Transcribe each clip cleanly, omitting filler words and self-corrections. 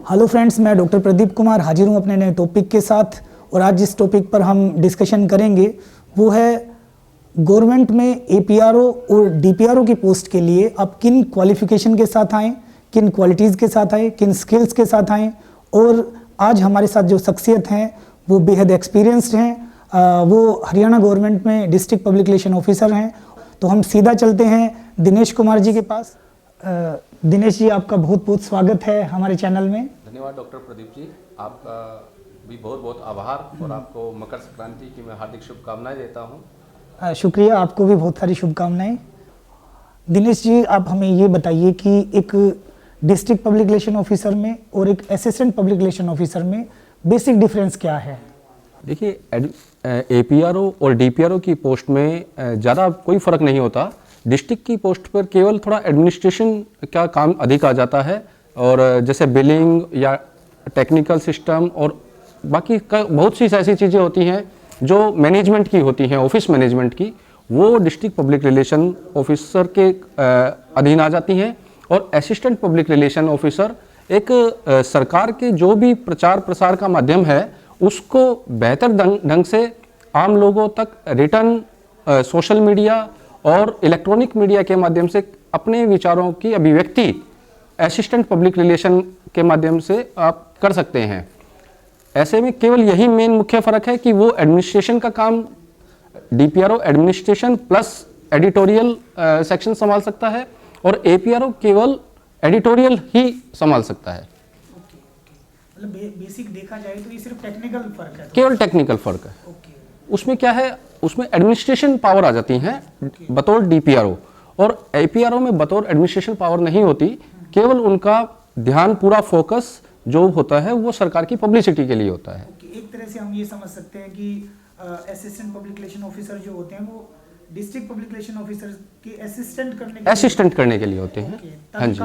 Hello friends, मैं doctor Pradeep Kumar हाजिर हूँ अपने नए टॉपिक के साथ। और आज जिस टॉपिक पर हम डिस्कशन करेंगे वो है गवर्नमेंट में एपीआरओ और डीपीआरओ की पोस्ट के लिए आप किन क्वालिफिकेशन के साथ आएँ, किन क्वालिटीज़ के साथ आएँ, किन स्किल्स के साथ आएँ। और आज हमारे साथ जो शख्सियत हैं वो बेहद एक्सपीरियंस्ड हैं, वो हरियाणा गवर्नमेंट में डिस्ट्रिक्ट पब्लिक रिलेशन ऑफिसर हैं। तो हम सीधा चलते हैं दिनेश कुमार जी के पास। दिनेश जी, आपका बहुत बहुत स्वागत है हमारे चैनल में। धन्यवाद डॉक्टर प्रदीप जी, आपका भी बहुत बहुत आभार और आपको मकर संक्रांति की मैं हार्दिक शुभकामनाएं देता हूं। शुक्रिया, आपको भी बहुत सारी शुभकामनाएं। दिनेश जी, आप हमें ये बताइए कि एक डिस्ट्रिक्ट पब्लिक रिलेशन ऑफिसर में और एक असिस्टेंट पब्लिक रिलेशन ऑफिसर में बेसिक डिफरेंस क्या है? देखिए, एपीआरओ और डीपीआरओ की पोस्ट में ज़्यादा कोई फ़र्क नहीं होता। डिस्ट्रिक्ट की पोस्ट पर केवल थोड़ा एडमिनिस्ट्रेशन का काम अधिक आ जाता है, और जैसे बिलिंग या टेक्निकल सिस्टम और बाकी बहुत सी ऐसी चीज़ें होती हैं जो मैनेजमेंट की होती हैं, ऑफिस मैनेजमेंट की, वो डिस्ट्रिक्ट पब्लिक रिलेशन ऑफिसर के अधीन आ जाती हैं। और असिस्टेंट पब्लिक रिलेशन ऑफिसर एक सरकार के जो भी प्रचार प्रसार का माध्यम है उसको बेहतर ढंग से आम लोगों तक रिटर्न, सोशल मीडिया और इलेक्ट्रॉनिक मीडिया के माध्यम से अपने विचारों की अभिव्यक्ति असिस्टेंट पब्लिक रिलेशन के माध्यम से आप कर सकते हैं। ऐसे में केवल यही मेन मुख्य फ़र्क है कि वो एडमिनिस्ट्रेशन का काम DPRO administration plus editorial section संभाल सकता है और एपीआरओ केवल एडिटोरियल ही संभाल सकता है। मतलब बेसिक देखा जाए तो ये सिर्फ टेक्निकल फ़र्क है, केवल टेक्निकल फ़र्क है। उसमें क्या है, उसमें एडमिनिस्ट्रेशन पावर आ जाती हैं बतौर डीपीआरओ, और एपीआरओ में बतौर एडमिनिस्ट्रेशन पावर नहीं होती। केवल उनका ध्यान, पूरा फोकस जो होता है वो सरकार की पब्लिसिटी के लिए होता है। एक तरह से हम ये समझ सकते हैं कि असिस्टेंट पब्लिक रिलेशन ऑफिसर जो होते हैं वो डिस्ट्रिक्ट पब्लिक रिलेशन ऑफिसर के असिस्टेंट करने के लिए होते हैं। हाँ जी,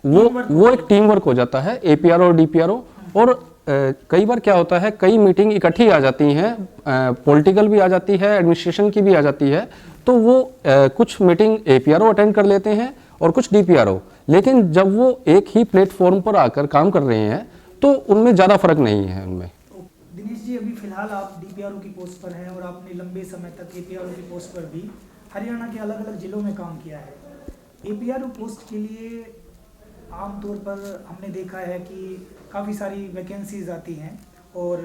वो एक टीम वर्क हो जाता है एपीआरओ और डीपीआरओ। और कई बार क्या होता है, कई मीटिंग इकट्ठी आ जाती हैं, पॉलिटिकल भी आ जाती है, एडमिनिस्ट्रेशन की भी आ जाती है, तो वो कुछ मीटिंग एपीआरओ अटेंड कर लेते हैं और कुछ डीपीआरओ। लेकिन जब वो एक ही प्लेटफॉर्म पर आकर काम कर रहे हैं तो उनमें ज़्यादा फर्क नहीं है उनमें। दिनेश जी, अभी फिलहाल आप डीपीआरओ की पोस्ट पर हैं और आपने लंबे समय तक एपीआरओ की पोस्ट पर भी हरियाणा के अलग अलग जिलों में काम किया है। एपीआरओ पोस्ट के लिए आमतौर पर हमने देखा है कि काफ़ी सारी वैकेंसीज आती हैं, और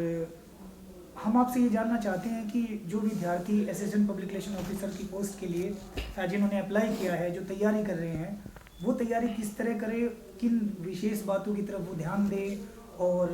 हम आपसे ये जानना चाहते हैं कि जो विद्यार्थी असिस्टेंट पब्लिक रिलेशन ऑफिसर की पोस्ट के लिए जिन्होंने अप्लाई किया है, जो तैयारी कर रहे हैं, वो तैयारी किस तरह करे, किन विशेष बातों की तरफ वो ध्यान दें, और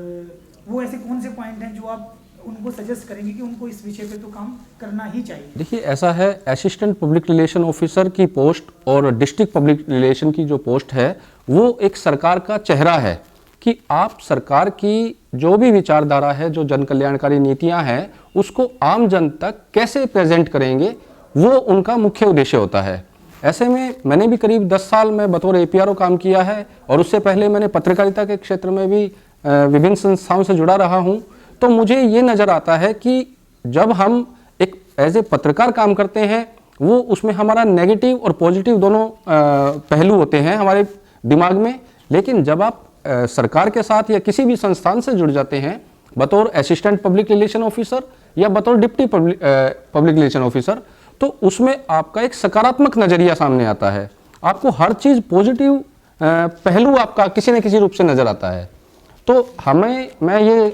वो ऐसे कौन से पॉइंट हैं जो आप उनको सजेस्ट करेंगे कि उनको इस विषय पे तो काम करना ही चाहिए? देखिए, ऐसा है, असिस्टेंट पब्लिक रिलेशन ऑफिसर की पोस्ट और डिस्ट्रिक्ट पब्लिक रिलेशन की जो पोस्ट है वो एक सरकार का चेहरा है कि आप सरकार की जो भी विचारधारा है, जो जन कल्याणकारी नीतियां हैं, उसको आम जन तक कैसे प्रेजेंट करेंगे, वो उनका मुख्य उद्देश्य होता है। ऐसे में मैंने भी करीब 10 साल में बतौर एपीआरओ काम किया है, और उससे पहले मैंने पत्रकारिता के क्षेत्र में भी विभिन्न संस्थाओं से जुड़ा रहा हूं। तो मुझे ये नज़र आता है कि जब हम एक एज ए पत्रकार काम करते हैं, वो उसमें हमारा नेगेटिव और पॉजिटिव दोनों पहलू होते हैं हमारे दिमाग में। लेकिन जब आप सरकार के साथ या किसी भी संस्थान से जुड़ जाते हैं बतौर असिस्टेंट पब्लिक रिलेशन ऑफिसर या बतौर डिप्टी पब्लिक रिलेशन ऑफिसर, तो उसमें आपका एक सकारात्मक नज़रिया सामने आता है। आपको हर चीज़ पॉजिटिव पहलू आपका किसी न किसी रूप से नज़र आता है। तो मैं ये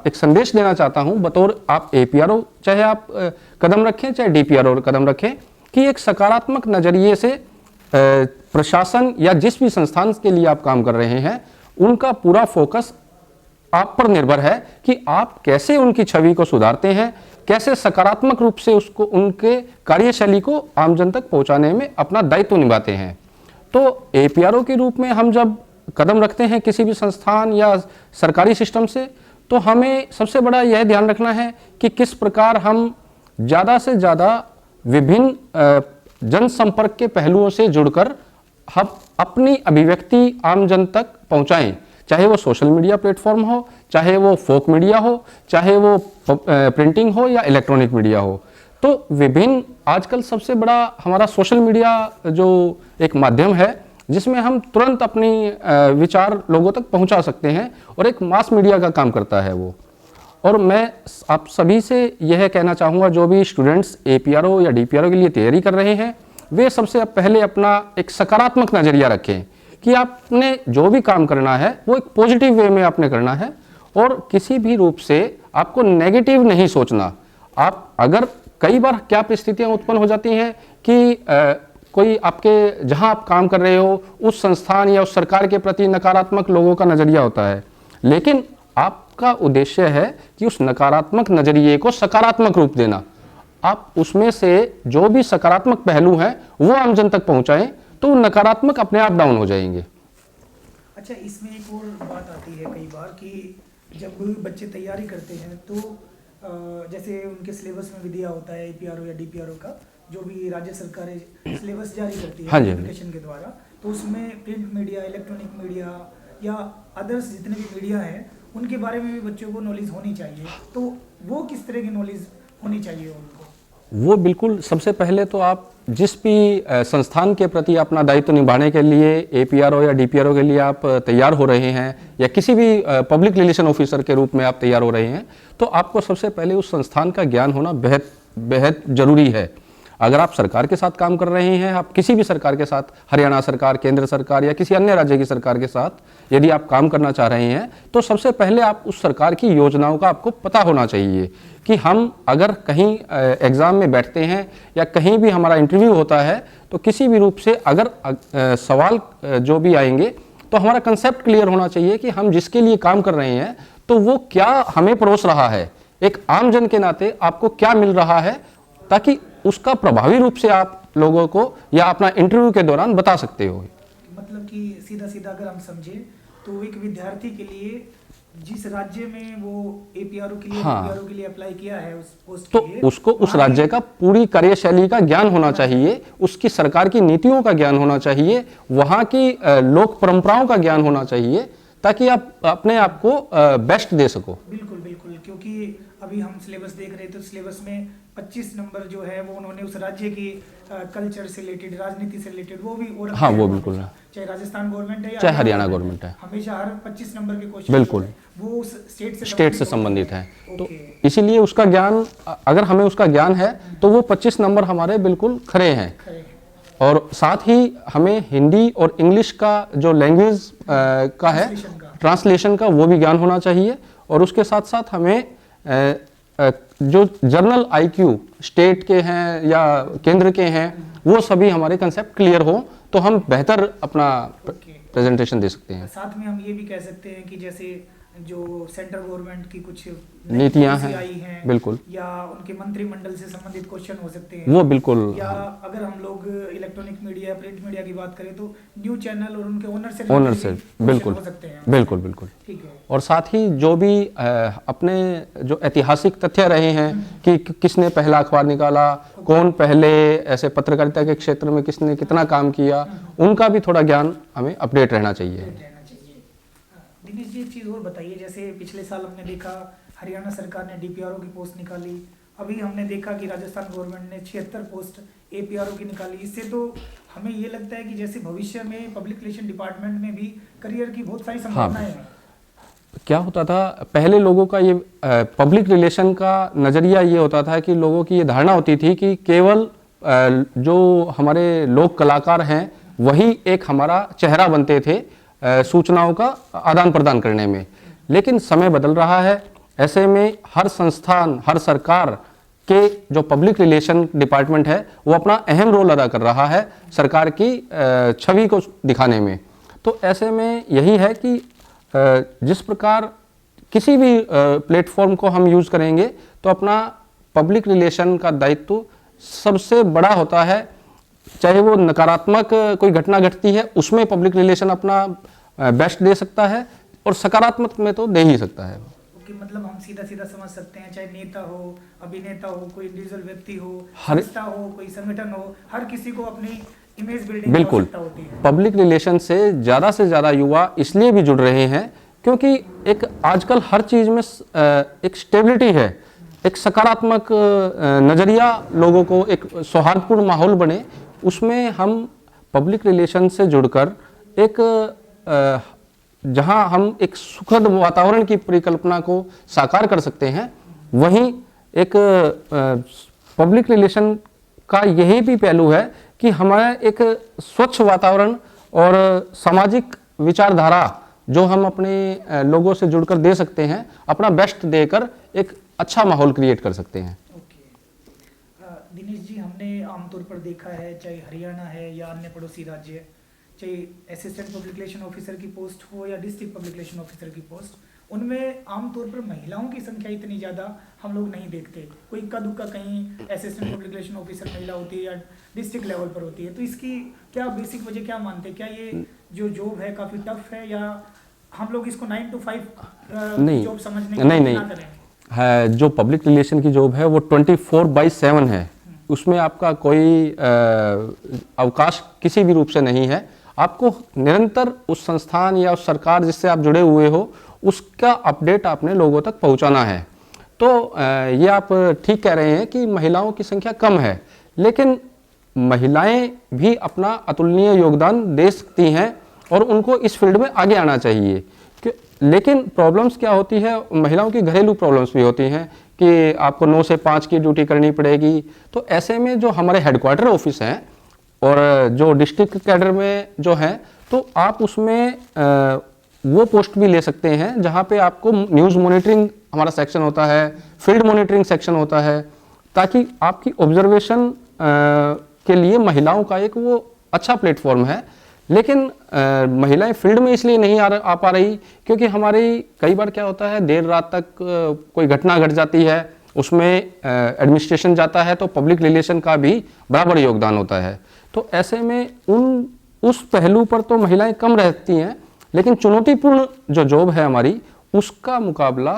एक संदेश देना चाहता हूं बतौर आप एपीआरओ, चाहे आप कदम रखें चाहे डीपीआरओ कदम रखें, कि एक सकारात्मक नज़रिए से प्रशासन या जिस भी संस्थान के लिए आप काम कर रहे हैं उनका पूरा फोकस आप पर निर्भर है कि आप कैसे उनकी छवि को सुधारते हैं, कैसे सकारात्मक रूप से उसको, उनके कार्यशैली को आम जन तक पहुंचाने में अपना दायित्व निभाते हैं। तो एपीआरओ के रूप में हम जब कदम रखते हैं किसी भी संस्थान या सरकारी सिस्टम से, तो हमें सबसे बड़ा यह ध्यान रखना है कि किस प्रकार हम ज़्यादा से ज़्यादा विभिन्न जनसंपर्क के पहलुओं से जुड़कर हम अपनी अभिव्यक्ति आम जन तक पहुंचाएं, चाहे वो सोशल मीडिया प्लेटफॉर्म हो, चाहे वो फोक मीडिया हो, चाहे वो प्रिंटिंग हो या इलेक्ट्रॉनिक मीडिया हो। तो विभिन्न आजकल सबसे बड़ा हमारा सोशल मीडिया जो एक माध्यम है जिसमें हम तुरंत अपनी विचार लोगों तक पहुंचा सकते हैं और एक मास मीडिया का काम करता है वो। और मैं आप सभी से यह कहना चाहूँगा, जो भी स्टूडेंट्स APRO या DPRO के लिए तैयारी कर रहे हैं, वे सबसे पहले अपना एक सकारात्मक नज़रिया रखें कि आपने जो भी काम करना है वो एक पॉजिटिव वे में आपने करना है और किसी भी रूप से आपको नेगेटिव नहीं सोचना। आप अगर कई बार क्या परिस्थितियाँ उत्पन्न हो जाती हैं कि कोई आपके जहाँ आप काम कर रहे हो उस संस्थान या उस सरकार के प्रति नकारात्मक लोगों का नज़रिया होता है, लेकिन आपका उद्देश्य है कि उस नकारात्मक नज़रिए को सकारात्मक रूप देना। आप उसमें से जो भी सकारात्मक पहलू हैं वो आम जन तक पहुंचाएं तो नकारात्मक अपने आप डाउन हो जाएंगे। अच्छा, इसमें एक और बात आती है कई बार कि जब बच्चे तैयारी करते हैं तो जैसे उनके सिलेबस में भी दिया होता है APRO या DPRO का, जो भी राज्य सरकारें सिलेबस जारी करती है हाँ जी, एजुकेशन के द्वारा, तो उसमें प्रिंट मीडिया, इलेक्ट्रॉनिक मीडिया या अदर्स जितने भी मीडिया हैं उनके बारे में भी बच्चों को नॉलेज होनी चाहिए। तो वो किस तरह की नॉलेज होनी चाहिए उनको? वो बिल्कुल, सबसे पहले तो आप जिस भी संस्थान के प्रति अपना दायित्व निभाने के लिए APRO या DPRO के लिए आप तैयार हो रहे हैं या किसी भी पब्लिक रिलेशन ऑफिसर के रूप में आप तैयार हो रहे हैं, तो आपको सबसे पहले उस संस्थान का ज्ञान होना बेहद ज़रूरी है। अगर आप सरकार के साथ काम कर रहे हैं, आप किसी भी सरकार के साथ, हरियाणा सरकार, केंद्र सरकार या किसी अन्य राज्य की सरकार के साथ यदि आप काम करना चाह रहे हैं, तो सबसे पहले आप उस सरकार की योजनाओं का आपको पता होना चाहिए कि हम अगर कहीं एग्ज़ाम में बैठते हैं या कहीं भी हमारा इंटरव्यू होता है तो किसी भी रूप से अगर सवाल जो भी आएंगे तो हमारा कंसेप्ट क्लियर होना चाहिए कि हम जिसके लिए काम कर रहे हैं तो वो क्या हमें परोस रहा है, एक आम जन के नाते आपको क्या मिल रहा है, ताकि उसका प्रभावी रूप से आप लोगों को या अपना इंटरव्यू के दौरान बता सकते हो। मतलब कि सीधा सीधा अगर हम समझें तो एक विद्यार्थी के लिए जिस राज्य में वो APRO के लिए DPRO के लिए अप्लाई किया है उस पोस्ट तो के लिए, उसको उस राज्य का पूरी कार्यशैली का ज्ञान होना चाहिए, उसकी सरकार की नीतियों का ज्ञान होना चाहिए, वहाँ की लोक परंपराओं का ज्ञान होना चाहिए, ताकि आप अपने आप को बेस्ट दे सको। बिल्कुल बिल्कुल, क्योंकि अभी हम सिलेबस देख रहे थे तो सिलेबस में 25 नंबर जो है वो उन्होंने उस राज्य की कल्चर से रिलेटेड, राजनीति से रिलेटेड वो भी और हाँ, वो बिल्कुल है, चाहे राजस्थान गवर्नमेंट है या चाहे हरियाणा गवर्नमेंट है, हमेशा हर 25 नंबर के क्वेश्चन बिल्कुल वो उस स्टेट से संबंधित है। तो इसीलिए उसका ज्ञान, अगर हमें उसका ज्ञान है तो वो 25 नंबर हमारे बिल्कुल खरे हैं। और साथ ही हमें हिंदी और इंग्लिश का जो लैंग्वेज का है, ट्रांसलेशन का, वो भी ज्ञान होना चाहिए। और उसके साथ साथ हमें जो जर्नल IQ स्टेट के हैं या केंद्र के हैं, वो सभी हमारे कंसेप्ट क्लियर हो तो हम बेहतर अपना प्रेजेंटेशन दे सकते हैं। साथ में हम ये भी कह सकते हैं कि जैसे जो सेंट्रल गवर्नमेंट की कुछ नीतियां हैं, हैं बिल्कुल, या उनके मंत्रिमंडल से संबंधित क्वेश्चन हो सकते हैं, वो बिल्कुल, या अगर हम लोग इलेक्ट्रॉनिक मीडिया, प्रिंट मीडिया की बात करें तो न्यूज चैनल और उनके ओनर से बिल्कुल हो सकते हैं। बिल्कुल बिल्कुल, ठीक है। और साथ ही जो भी अपने जो ऐतिहासिक तथ्य रहे हैं कि किसने पहला अखबार निकाला, कौन पहले ऐसे पत्रकारिता के क्षेत्र में किसने कितना काम किया, उनका भी थोड़ा ज्ञान हमें अपडेट रहना चाहिए। दिनेश जी, एक चीज़ और बताइए, जैसे पिछले साल हमने देखा हरियाणा सरकार ने DPRO की पोस्ट निकाली, अभी हमने देखा कि राजस्थान गवर्नमेंट ने 76 पोस्ट APRO की निकाली। इससे तो हमें ये लगता है कि जैसे भविष्य में पब्लिक रिलेशन डिपार्टमेंट में भी करियर की बहुत सारी संभावनाएं हैं। क्या होता था पहले, लोगों का ये पब्लिक रिलेशन का नज़रिया ये होता था कि लोगों की ये धारणा होती थी कि केवल जो हमारे लोक कलाकार हैं वही एक हमारा चेहरा बनते थे सूचनाओं का आदान प्रदान करने में। लेकिन समय बदल रहा है, ऐसे में हर संस्थान, हर सरकार के जो पब्लिक रिलेशन डिपार्टमेंट है वो अपना अहम रोल अदा कर रहा है सरकार की छवि को दिखाने में। तो ऐसे में यही है कि जिस प्रकार किसी भी प्लेटफॉर्म को हम यूज़ करेंगे तो अपना पब्लिक रिलेशन का दायित्व सबसे बड़ा होता है। चाहे वो नकारात्मक कोई घटना घटती है उसमें पब्लिक रिलेशन अपना बेस्ट दे सकता है और सकारात्मक में तो दे ही सकता है। ओके, मतलब हम सीधा सीधा समझ सकते हैं, चाहे नेता हो, अभिनेता हो, कोई इंडिविजुअल व्यक्ति हो, संस्था हो, कोई संगठन हो, हर किसी को अपनी इमेज बिल्डिंग की आवश्यकता होती है। पब्लिक रिलेशन से ज़्यादा युवा इसलिए भी जुड़ रहे हैं क्योंकि एक आजकल हर चीज़ में एक स्टेबिलिटी है। एक सकारात्मक नज़रिया लोगों को, एक सौहार्दपूर्ण माहौल बने, उसमें हम पब्लिक रिलेशन से जुड़कर एक जहां हम एक सुखद वातावरण की परिकल्पना को साकार कर सकते हैं, वहीं एक पब्लिक रिलेशन का यही भी पहलू है कि हमारा एक स्वच्छ वातावरण और सामाजिक विचारधारा जो हम अपने लोगों से जुड़कर दे सकते हैं, अपना बेस्ट देकर एक अच्छा माहौल क्रिएट कर सकते हैं। दिनेश जी, हमने आमतौर पर देखा है, चाहे हरियाणा है या अन्य पड़ोसी राज्य, चाहे असिस्टेंट पब्लिक रिलेशन ऑफिसर की पोस्ट हो या डिस्ट्रिक्ट पब्लिक रिलेशन ऑफिसर की पोस्ट, उनमें आमतौर पर महिलाओं की संख्या इतनी ज़्यादा हम लोग नहीं देखते। कोई इक्का दुक्का कहीं असिस्टेंट पब्लिक रिलेशन ऑफिसर महिला होती है या डिस्ट्रिक्ट लेवल पर होती है। तो इसकी क्या बेसिक वजह क्या मानते हैं? क्या ये जो जॉब है काफ़ी टफ है, या हम लोग इसको 9 to 5 जॉब समझने की नहीं करें? है, जो पब्लिक रिलेशन की जॉब है वो 24/7 है। उसमें आपका कोई अवकाश किसी भी रूप से नहीं है। आपको निरंतर उस संस्थान या उस सरकार जिससे आप जुड़े हुए हो उसका अपडेट आपने लोगों तक पहुंचाना है। तो ये आप ठीक कह रहे हैं कि महिलाओं की संख्या कम है, लेकिन महिलाएं भी अपना अतुलनीय योगदान दे सकती हैं और उनको इस फील्ड में आगे आना चाहिए। लेकिन प्रॉब्लम्स क्या होती है, महिलाओं की घरेलू प्रॉब्लम्स भी होती हैं कि आपको 9 से 5 की ड्यूटी करनी पड़ेगी। तो ऐसे में जो हमारे हेडक्वार्टर ऑफिस हैं और जो डिस्ट्रिक्ट कैडर में जो हैं, तो आप उसमें वो पोस्ट भी ले सकते हैं जहाँ पे आपको न्यूज़ मॉनिटरिंग हमारा सेक्शन होता है, फील्ड मॉनिटरिंग सेक्शन होता है, ताकि आपकी ऑब्जर्वेशन के लिए महिलाओं का एक वो अच्छा प्लेटफॉर्म है। लेकिन महिलाएं फील्ड में इसलिए नहीं आ पा रही क्योंकि हमारी कई बार क्या होता है, देर रात तक कोई घटना घट जाती है, उसमें एडमिनिस्ट्रेशन जाता है, तो पब्लिक रिलेशन का भी बराबर योगदान होता है। तो ऐसे में उस पहलू पर तो महिलाएं कम रहती हैं, लेकिन चुनौतीपूर्ण जो जॉब है हमारी, उसका मुकाबला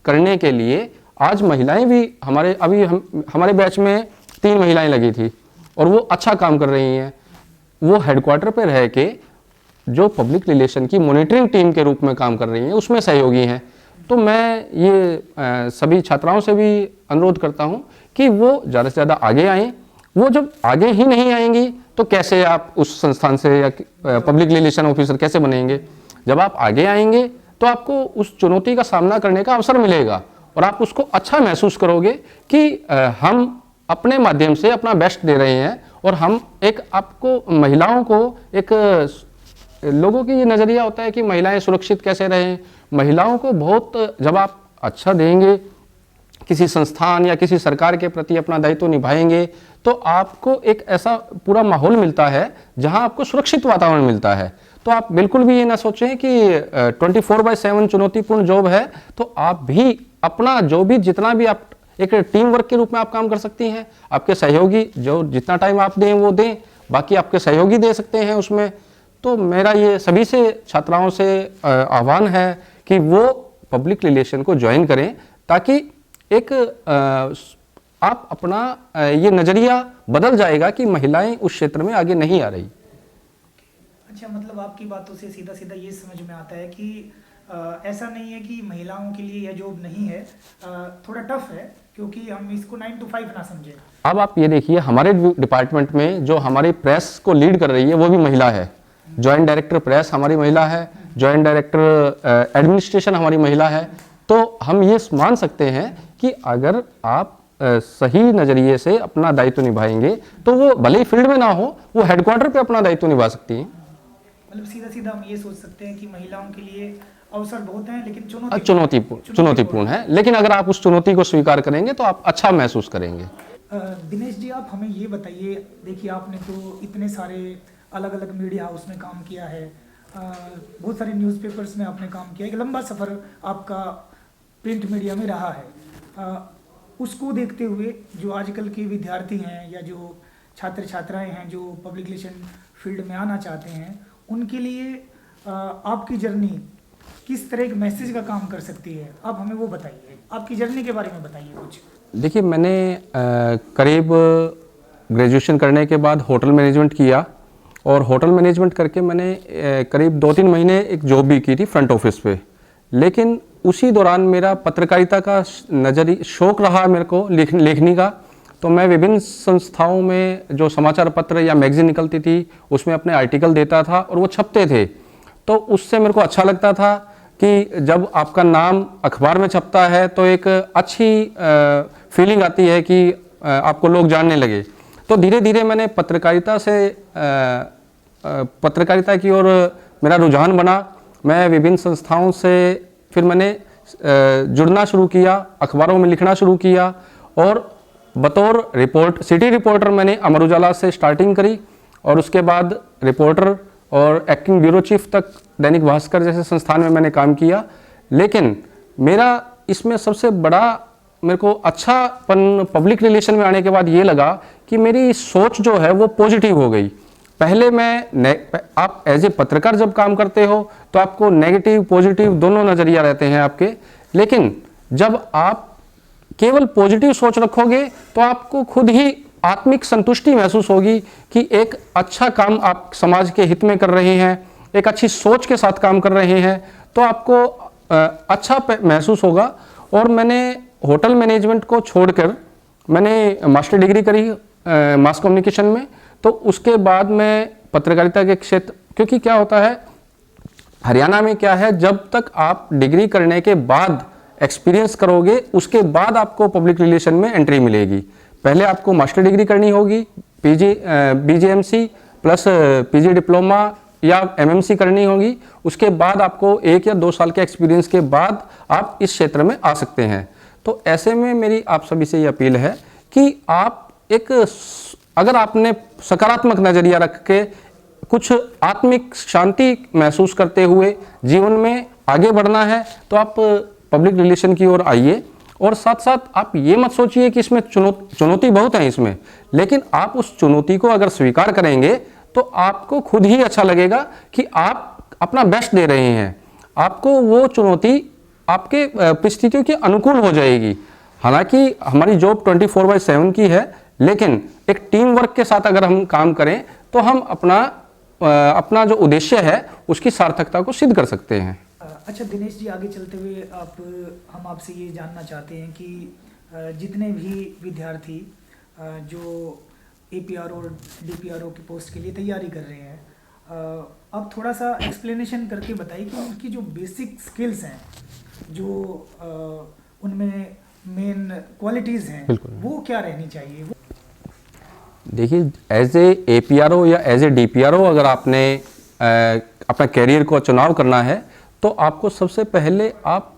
करने के लिए आज महिलाएं भी हमारे बैच में 3 महिलाएं लगी थी और वो अच्छा काम कर रही हैं। वो हेडक्वार्टर पे रह के जो पब्लिक रिलेशन की मॉनिटरिंग टीम के रूप में काम कर रही हैं, उसमें सहयोगी हैं। तो मैं ये सभी छात्राओं से भी अनुरोध करता हूं कि वो ज़्यादा से ज़्यादा आगे आएँ। वो जब आगे ही नहीं आएंगी तो कैसे आप उस संस्थान से या पब्लिक रिलेशन ऑफिसर कैसे बनेंगे? जब आप आगे आएंगे तो आपको उस चुनौती का सामना करने का अवसर मिलेगा और आप उसको अच्छा महसूस करोगे कि हम अपने माध्यम से अपना बेस्ट दे रहे हैं और हम एक आपको महिलाओं को एक लोगों की ये नज़रिया होता है कि महिलाएं सुरक्षित कैसे रहें। महिलाओं को बहुत जब आप अच्छा देंगे, किसी संस्थान या किसी सरकार के प्रति अपना दायित्व निभाएंगे, तो आपको एक ऐसा पूरा माहौल मिलता है जहां आपको सुरक्षित वातावरण मिलता है। तो आप बिल्कुल भी ये ना सोचें कि 24/7 चुनौतीपूर्ण जॉब है, तो आप भी अपना जो भी जितना भी आप एक टीम वर्क के रूप में आप काम कर सकती हैं। आपके सहयोगी जो जितना टाइम आप दें वो दें, बाकी आपके सहयोगी दे सकते हैं उसमें। तो मेरा ये सभी से छात्राओं से आह्वान है कि वो पब्लिक रिलेशन को ज्वाइन करें, ताकि एक आप अपना ये नज़रिया बदल जाएगा कि महिलाएं उस क्षेत्र में आगे नहीं आ रही। अच्छा, मतलब आपकी बातों से सीधा सीधा ये समझ में आता है कि ऐसा नहीं है कि महिलाओं के लिए यह जॉब नहीं है, थोड़ा टफ है, क्योंकि हम इसको 9 to 5 ना समझें। अब आप ये देखिए, हमारे डिपार्टमेंट में जो हमारी प्रेस को लीड कर रही है वो भी महिला है। जॉइंट डायरेक्टर प्रेस हमारी महिला है, जॉइंट डायरेक्टर एडमिनिस्ट्रेशन हमारी महिला है। तो हम ये मान सकते हैं कि अगर आप सही नज़रिए से अपना दायित्व निभाएंगे तो वो भले ही फील्ड में ना हो, वो हेडक्वार्टर पे अपना दायित्व निभा सकती हैं। मतलब सीधा सीधा हम ये सोच सकते हैं कि महिलाओं के लिए अवसर बहुत हैं, लेकिन चुनौतीपूर्ण है। लेकिन अगर आप उस चुनौती को स्वीकार करेंगे तो आप अच्छा महसूस करेंगे। दिनेश जी, आप हमें ये बताइए, देखिए आपने तो इतने सारे अलग अलग मीडिया हाउस में काम किया है, बहुत सारे न्यूज़पेपर्स में आपने काम किया, एक लंबा सफ़र आपका प्रिंट मीडिया में रहा है। उसको देखते हुए जो आजकल के विद्यार्थी हैं या जो छात्र छात्राएं हैं जो पब्लिक रिलेशन फील्ड में आना चाहते हैं, उनके लिए आपकी जर्नी किस तरह के मैसेज का काम कर सकती है? आप हमें वो बताइए, आपकी जर्नी के बारे में बताइए कुछ। देखिए, मैंने करीब ग्रेजुएशन करने के बाद होटल मैनेजमेंट किया और होटल मैनेजमेंट करके मैंने करीब 2-3 महीने एक जॉब भी की थी फ्रंट ऑफिस पे। लेकिन उसी दौरान मेरा पत्रकारिता का शौक रहा मेरे को लेखनी का। तो मैं विभिन्न संस्थाओं में जो समाचार पत्र या मैगजीन निकलती थी उसमें अपने आर्टिकल देता था और वो छपते थे। तो उससे मेरे को अच्छा लगता था कि जब आपका नाम अखबार में छपता है तो एक अच्छी फीलिंग आती है कि आपको लोग जानने लगे। तो धीरे धीरे मैंने पत्रकारिता की ओर मेरा रुझान बना। मैं विभिन्न संस्थाओं से फिर मैंने जुड़ना शुरू किया, अखबारों में लिखना शुरू किया और बतौर सिटी रिपोर्टर मैंने अमर उजाला से स्टार्टिंग करी और उसके बाद रिपोर्टर और एक्टिंग ब्यूरो चीफ तक दैनिक भास्कर जैसे संस्थान में मैंने काम किया। लेकिन मेरा इसमें सबसे बड़ा मेरे को अच्छापन पब्लिक रिलेशन में आने के बाद ये लगा कि मेरी सोच जो है वो पॉजिटिव हो गई। पहले आप एज ए पत्रकार जब काम करते हो तो आपको नेगेटिव पॉजिटिव दोनों नज़रिया रहते हैं आपके, लेकिन जब आप केवल पॉजिटिव सोच रखोगे तो आपको खुद ही आत्मिक संतुष्टि महसूस होगी कि एक अच्छा काम आप समाज के हित में कर रहे हैं, एक अच्छी सोच के साथ काम कर रहे हैं, तो आपको अच्छा महसूस होगा। और मैंने होटल मैनेजमेंट को छोड़कर मैंने मास्टर डिग्री करी मास कम्युनिकेशन में। तो उसके बाद मैं पत्रकारिता के क्षेत्र, क्योंकि क्या होता है हरियाणा में क्या है, जब तक आप डिग्री करने के बाद एक्सपीरियंस करोगे उसके बाद आपको पब्लिक रिलेशन में एंट्री मिलेगी। पहले आपको मास्टर डिग्री करनी होगी, बीजीएमसी प्लस पीजी डिप्लोमा या एमएमसी करनी होगी। उसके बाद आपको 1 या 2 साल के एक्सपीरियंस के बाद आप इस क्षेत्र में आ सकते हैं। तो ऐसे में मेरी आप सभी से ये अपील है कि आप अगर आपने सकारात्मक नज़रिया रख के कुछ आत्मिक शांति महसूस करते हुए जीवन में आगे बढ़ना है तो आप पब्लिक रिलेशन की ओर आइए। और साथ साथ आप ये मत सोचिए कि इसमें चुनौती बहुत है इसमें, लेकिन आप उस चुनौती को अगर स्वीकार करेंगे तो आपको खुद ही अच्छा लगेगा कि आप अपना बेस्ट दे रहे हैं। आपको वो चुनौती आपके परिस्थितियों के अनुकूल हो जाएगी। हालांकि हमारी जॉब 24/7 की है, लेकिन एक टीम वर्क के साथ अगर हम काम करें तो हम अपना जो उद्देश्य है उसकी सार्थकता को सिद्ध कर सकते हैं। अच्छा दिनेश जी, आगे चलते हुए हम आपसे ये जानना चाहते हैं कि जितने भी विद्यार्थी जो एपीआरओ और डीपीआरओ की पोस्ट के लिए तैयारी कर रहे हैं, अब थोड़ा सा एक्सप्लेनेशन करके बताइए कि उनकी जो बेसिक स्किल्स हैं, जो उनमें मेन क्वालिटीज़ हैं, वो क्या रहनी चाहिए। देखिए, एज ए एपीआरओ या एज ए डीपीआरओ अगर आपने अपना कैरियर को चुनाव करना है तो आपको सबसे पहले आप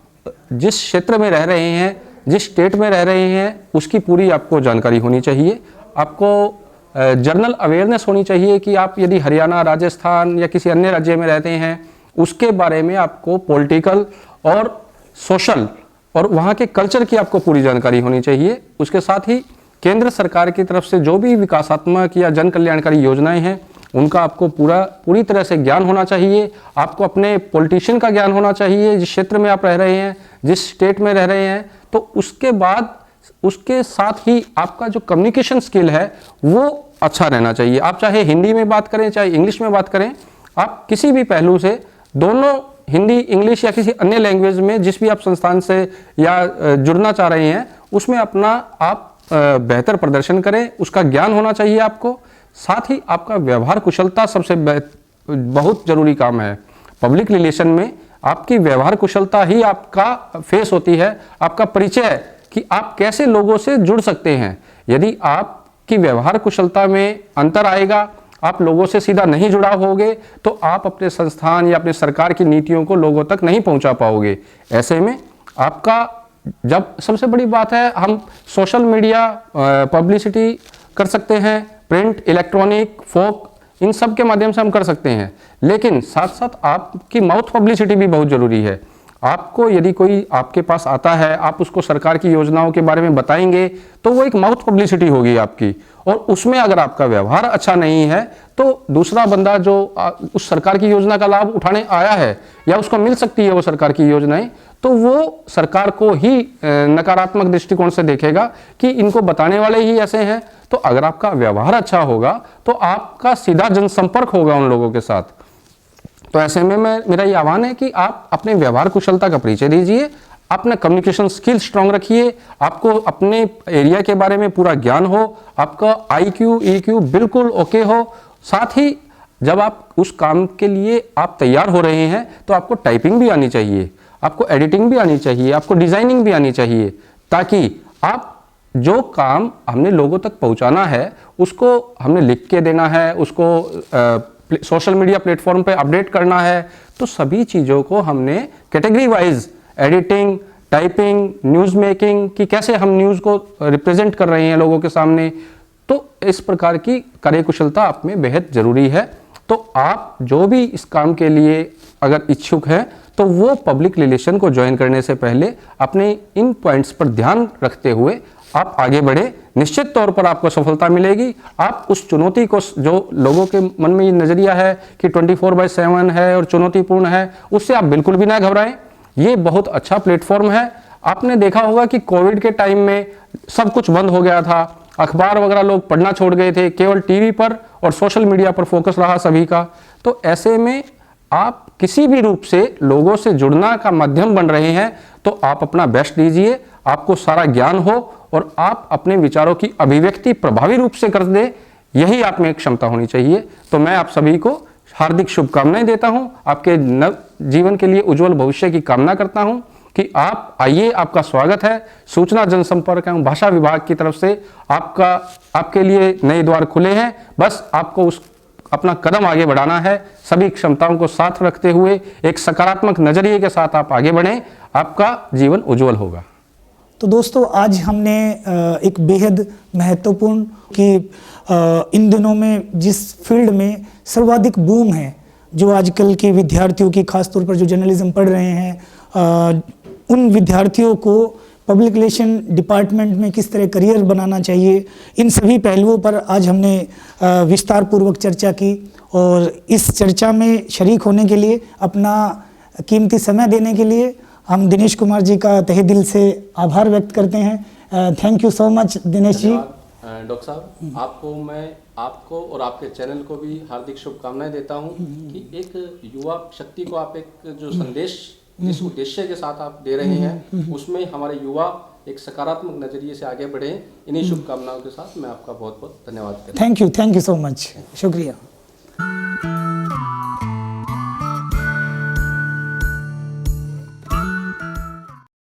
जिस क्षेत्र में रह रहे हैं, जिस स्टेट में रह रहे हैं, उसकी पूरी आपको जानकारी होनी चाहिए। आपको जनरल अवेयरनेस होनी चाहिए कि आप यदि हरियाणा, राजस्थान या किसी अन्य राज्य में रहते हैं उसके बारे में आपको पॉलिटिकल और सोशल और वहाँ के कल्चर की आपको पूरी जानकारी होनी चाहिए। उसके साथ ही केंद्र सरकार की तरफ से जो भी विकासात्मक या जन कल्याणकारी योजनाएं हैं उनका आपको पूरी तरह से ज्ञान होना चाहिए। आपको अपने पॉलिटिशियन का ज्ञान होना चाहिए, जिस क्षेत्र में आप रह रहे हैं, जिस स्टेट में रह रहे हैं। तो उसके बाद उसके साथ ही आपका जो कम्युनिकेशन स्किल है वो अच्छा रहना चाहिए। आप चाहे हिंदी में बात करें चाहे इंग्लिश में बात करें, आप किसी भी पहलू से, दोनों हिंदी, इंग्लिश या किसी अन्य लैंग्वेज में जिस भी आप संस्थान से या जुड़ना चाह रहे हैं उसमें अपना आप बेहतर प्रदर्शन करें। उसका ज्ञान होना चाहिए आपको। साथ ही आपका व्यवहार कुशलता सबसे बहुत जरूरी काम है। पब्लिक रिलेशन में आपकी व्यवहार कुशलता ही आपका फेस होती है, आपका परिचय कि आप कैसे लोगों से जुड़ सकते हैं। यदि आपकी व्यवहार कुशलता में अंतर आएगा, आप लोगों से सीधा नहीं जुड़ा होगे, तो आप अपने संस्थान या अपने सरकार की नीतियों को लोगों तक नहीं पहुंचा पाओगे। ऐसे में आपका जब सबसे बड़ी बात है, हम सोशल मीडिया पब्लिसिटी कर सकते हैं, प्रिंट, इलेक्ट्रॉनिक, फोक, इन सब के माध्यम से हम कर सकते हैं, लेकिन साथ साथ आपकी माउथ पब्लिसिटी भी बहुत ज़रूरी है। आपको यदि कोई आपके पास आता है, आप उसको सरकार की योजनाओं के बारे में बताएंगे तो वो एक माउथ पब्लिसिटी होगी आपकी, और उसमें अगर आपका व्यवहार अच्छा नहीं है तो दूसरा बंदा जो उस सरकार की योजना का लाभ उठाने आया है या उसको मिल सकती है वो सरकार की योजनाएं, तो वो सरकार को ही नकारात्मक दृष्टिकोण से देखेगा कि इनको बताने वाले ही ऐसे हैं। तो अगर आपका व्यवहार अच्छा होगा तो आपका सीधा जनसंपर्क होगा उन लोगों के साथ। तो ऐसे में मेरा ये आह्वान है कि आप अपने व्यवहार कुशलता का परिचय दीजिए, अपना कम्युनिकेशन स्किल स्ट्रांग रखिए, आपको अपने एरिया के बारे में पूरा ज्ञान हो, आपका IQ EQ बिल्कुल ओके हो। साथ ही जब आप उस काम के लिए आप तैयार हो रहे हैं तो आपको टाइपिंग भी आनी चाहिए, आपको एडिटिंग भी आनी चाहिए, आपको डिजाइनिंग भी आनी चाहिए, ताकि आप जो काम हमने लोगों तक पहुंचाना है उसको हमने लिख के देना है, उसको सोशल मीडिया प्लेटफॉर्म पे अपडेट करना है, तो सभी चीज़ों को हमने category wise editing, typing, news making कि कैसे हम न्यूज़ को रिप्रेजेंट कर रहे हैं लोगों के सामने, तो इस प्रकार की कार्यकुशलता आप में बेहद ज़रूरी है। तो आप जो भी इस काम के लिए अगर इच्छुक हैं तो वो पब्लिक रिलेशन को ज्वाइन करने से पहले अपने इन पॉइंट्स पर ध्यान रखते हुए आप आगे बढ़े, निश्चित तौर पर आपको सफलता मिलेगी। आप उस चुनौती को, जो लोगों के मन में ये नज़रिया है कि 24/7 है और चुनौतीपूर्ण है, उससे आप बिल्कुल भी ना घबराएं। ये बहुत अच्छा प्लेटफॉर्म है। आपने देखा होगा कि कोविड के टाइम में सब कुछ बंद हो गया था, अखबार वगैरह लोग पढ़ना छोड़ गए थे, केवल टीवी पर और सोशल मीडिया पर फोकस रहा सभी का। तो ऐसे में आप किसी भी रूप से लोगों से जुड़ना का माध्यम बन रहे हैं तो आप अपना बेस्ट दीजिए, आपको सारा ज्ञान हो और आप अपने विचारों की अभिव्यक्ति प्रभावी रूप से कर दें, यही आप में एक क्षमता होनी चाहिए। तो मैं आप सभी को हार्दिक शुभकामनाएं देता हूं, आपके नव जीवन के लिए उज्जवल भविष्य की कामना करता हूं कि आप आइए, आपका स्वागत है। सूचना जनसंपर्क एवं भाषा विभाग की तरफ से आपके लिए नए द्वार खुले हैं। बस आपको अपना कदम आगे बढ़ाना है, सभी क्षमताओं को साथ रखते हुए एक सकारात्मक नजरिए के साथ आप आगे बढ़ें, आपका जीवन उज्जवल होगा। तो दोस्तों, आज हमने एक बेहद महत्वपूर्ण कि इन दिनों में जिस फील्ड में सर्वाधिक बूम है, जो आजकल के विद्यार्थियों की, खासतौर पर जो जर्नलिज्म पढ़ रहे हैं, उन विद्यार्थियों को पब्लिक रिलेशन डिपार्टमेंट में किस तरह करियर बनाना चाहिए, इन सभी पहलुओं पर आज हमने विस्तार पूर्वक चर्चा की। और इस चर्चा में शरीक होने के लिए, अपना कीमती समय देने के लिए हम दिनेश कुमार जी का तहे दिल से आभार व्यक्त करते हैं। Thank you so much Dinesh ji. Doctor साहब, आपको और आपके चैनल को भी हार्दिक शुभकामनाएं देता हूं कि एक युवा शक्ति को आप एक जो संदेश, जिस उद्देश्य के साथ आप दे रहे हैं, उसमें हमारे युवा एक सकारात्मक नजरिए से आगे बढ़े। इन्हीं शुभकामनाओं के साथ मैं आपका बहुत बहुत धन्यवाद करता हूं। थैंक यू सो मच, शुक्रिया।